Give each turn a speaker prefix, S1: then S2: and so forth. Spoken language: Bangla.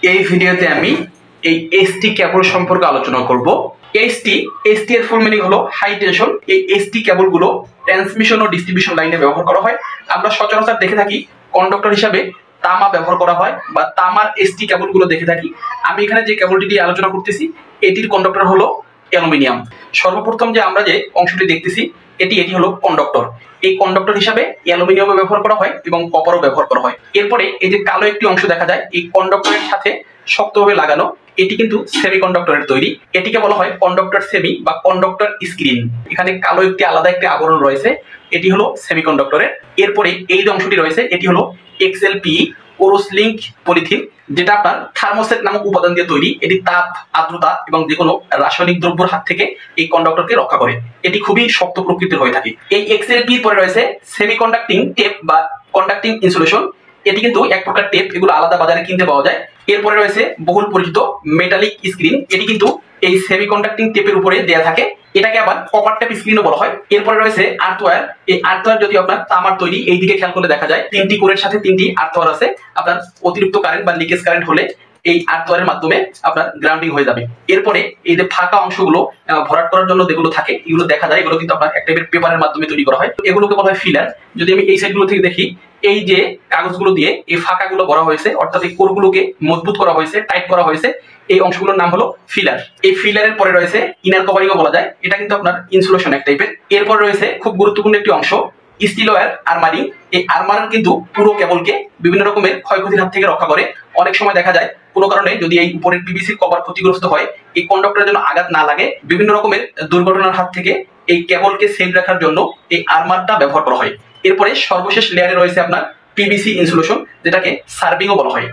S1: এই ভিডিওতে আমি এই এসটি কেবল সম্পর্কে আলোচনা করব। এসটি এর ফুল মিনিং হলো হাই টেনশন। এই এসটি কেবলগুলো ট্রান্সমিশন ও ডিস্ট্রিবিউশন লাইনে ব্যবহার করা হয়। আমরা সচরাচর দেখে থাকি কন্ডাক্টর হিসাবে তামা ব্যবহার করা হয় বা তামার এসটি কেবলগুলো দেখে থাকি। আমি এখানে যে কেবলটি নিয়ে আলোচনা করতেছি এটির কন্ডাক্টর হলো অ্যালুমিনিয়াম। সর্বপ্রথম যে আমরা যে অংশটি দেখতেছি এটি হলো কন্ডাক্টর। এই কন্ডাক্টর হিসাবে অ্যালুমিনিয়ামও ব্যবহার করা হয় এবং কপারও ব্যবহার করা হয়। এরপরে এই যে কালো একটি অংশ দেখা যায় এই কন্ডাক্টরের সাথে শক্তভাবে লাগানো, এটি কিন্তু সেমিকন্ডাক্টরের তৈরি। এটিকে বলা হয় কন্ডাক্টর সেমি বা কন্ডাক্টর স্ক্রিন। এখানে কালো একটি আলাদা একটি আবরণ রয়েছে, এটি হলো সেমিকন্ডাক্টরের। এরপরে এই যে অংশটি রয়েছে এটি হলো এক্সএলপি কোরোস লিঙ্ক পলিথিন, যেটা আপনার থার্মোসেট নামক উপাদান দিয়ে তৈরি। এটি তাপ, আর্দ্রতা এবং যে কোনো রাসায়নিক দ্রব্যের হাত থেকে এই কন্ডাক্টরকে রক্ষা করে। এটি খুবই শক্ত প্রকৃতির হয়ে থাকে। এই এক্সএলপি পরে রয়েছে সেমিকন্ডাক্টিং টেপ বা কন্ডাক্টিং ইনসুলেশন। এটি কিন্তু এক প্রকার টেপ, এগুলো আলাদা বাজারে কিনতে পাওয়া যায়। এরপরে রয়েছে বহুল পরিচিত মেটালিক স্ক্রিন। এটি কিন্তু এই সেমিকন্ডাক্টিং টেপের উপরে দেয়া থাকে, এটাকে আবার কপার টেপ স্ক্রিনও বলা হয়। এরপরে রয়েছে আর্থওয়্যার। এই আর্থওয়্যার যদি আপনার তামার তৈরি, এই দিকে খেয়াল করলে দেখা যায় তিনটি কোরের সাথে তিনটি আর্থওয়্যার আছে। আপনার অতিরিক্ত কারেন্ট বা লিকেজ কারেন্ট হলে এই আর্থওয়্যারের মাধ্যমে আপনার গ্রাউন্ডিং হয়ে যাবে। এরপরে এই যে ফাঁকা অংশগুলো ভরাট করার জন্য যেগুলো থাকে এগুলো দেখা যায়, এগুলো কিন্তু আপনার এক টাইপের পেপারের মাধ্যমে তৈরি করা হয়। এগুলোকে বলা হয় ফিলার। যদি আমি এই সাইডগুলো থেকে দেখি, এই যে কাগজগুলো দিয়ে এই ফাঁকাগুলো ভরা হয়েছে, অর্থাৎ এই কোরগুলোকে মজবুত করা হয়েছে, টাইট করা হয়েছে, এই অংশগুলোর নাম হলো ফিলার। এই ফিলারের পরে রয়েছে ইনার কভারিংও বলা যায়, এটা কিন্তু আপনার ইনসুলেশন এক টাইপের। এরপর রয়েছে খুব গুরুত্বপূর্ণ একটি অংশ স্টিল ওয়্যার আর্মারিং। এই আর্মার কিন্তু পুরো কেবলকে বিভিন্ন রকমের ক্ষয়ক্ষতির হাত থেকে রক্ষা করে। অনেক সময় দেখা যায় কোনো কারণে যদি এই উপরের পিভিসির কভার ক্ষতিগ্রস্ত হয়, এই কন্ডাক্টরের জন্য আঘাত না লাগে, বিভিন্ন রকমের দুর্ঘটনার হাত থেকে এই কেবলকে সেভ রাখার জন্য এই আর্মারটা ব্যবহার করা হয়। এরপরে সর্বশেষ লেয়ারে রয়েছে আপনার পিভিসি ইনসুলেশন, যেটাকে সার্ভিংও বলা হয়।